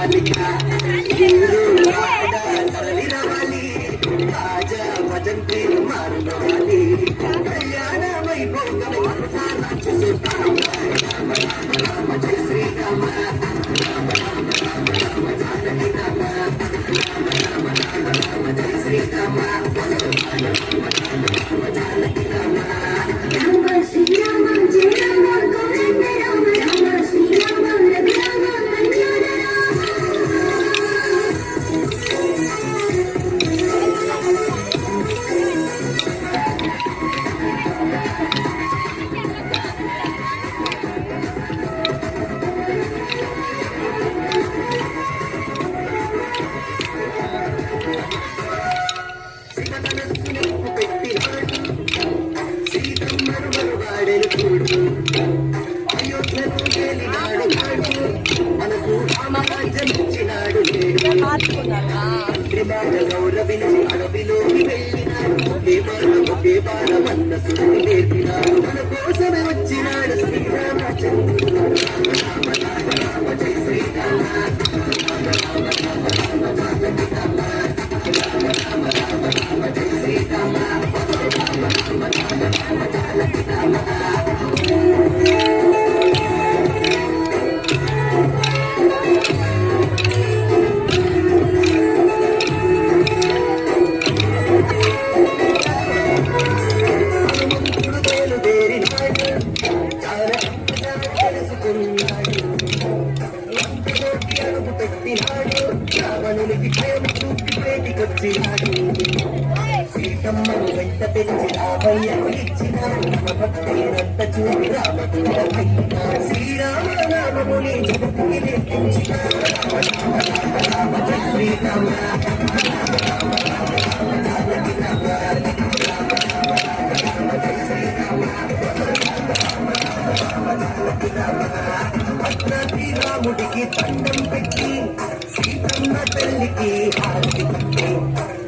బాలిక తరలి రవాలి రాజా భజంత్రి మారువాలి కళ్యాణ వైభోగం శ్రీరామ జయ శ్రీరామ జయ శ్రీరామ గౌరవించి అడవిలోకి వెళ్ళినాడు ఒకే బాణమన్న సుడిని నేర్పినాడు మన కోసమే వచ్చినాడు శ్రీరామచంద్రుడు జయ శ్రీరామ జయ శ్రీరామ రావణునికి భయం చూపి ప్రేటికొచ్చినాడు సీతమ్మను వెంట తెచ్చి రామయ్యకు ఇచ్చినాడు భక్తినంత చూపి రామదూరమయ్యాడు శ్రీరామ నామముని జగత్తుకి నేర్పించినాడు రామ జయ శ్రీరామ రాముడికి దండం పెట్టి సీతమ్మ తల్లికి హారతి పట్టి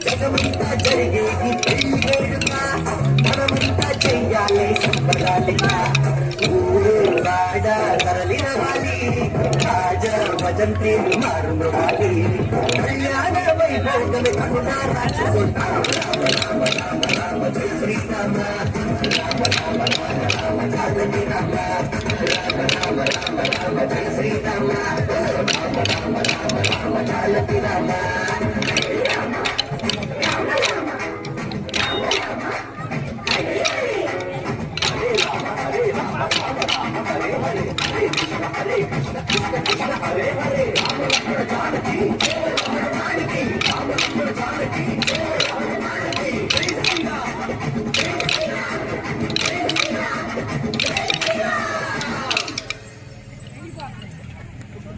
జగమంతా జరిగేది పెళ్లి వేడుక మనమంతా చెయ్యాలి సంబరాలిగా ఊరు వాడ తరలి రవాలి రాజా భజంత్రి మారుమవాలి కళ్యాణ వైభోగమే కరుణా రాక్షసుంటాం రామ రామ రామ రామ జయ శ్రీరామ రామ రామ రామ రామ జానకి రామ రామ రామ రామ రామ జయ శ్రీరామ రామ రామ రామ రామ జానకి రామ హరే కృష్ణ కృష్ణ కృష్ణ హరే హరే రామ లక్ష్మణ జానకి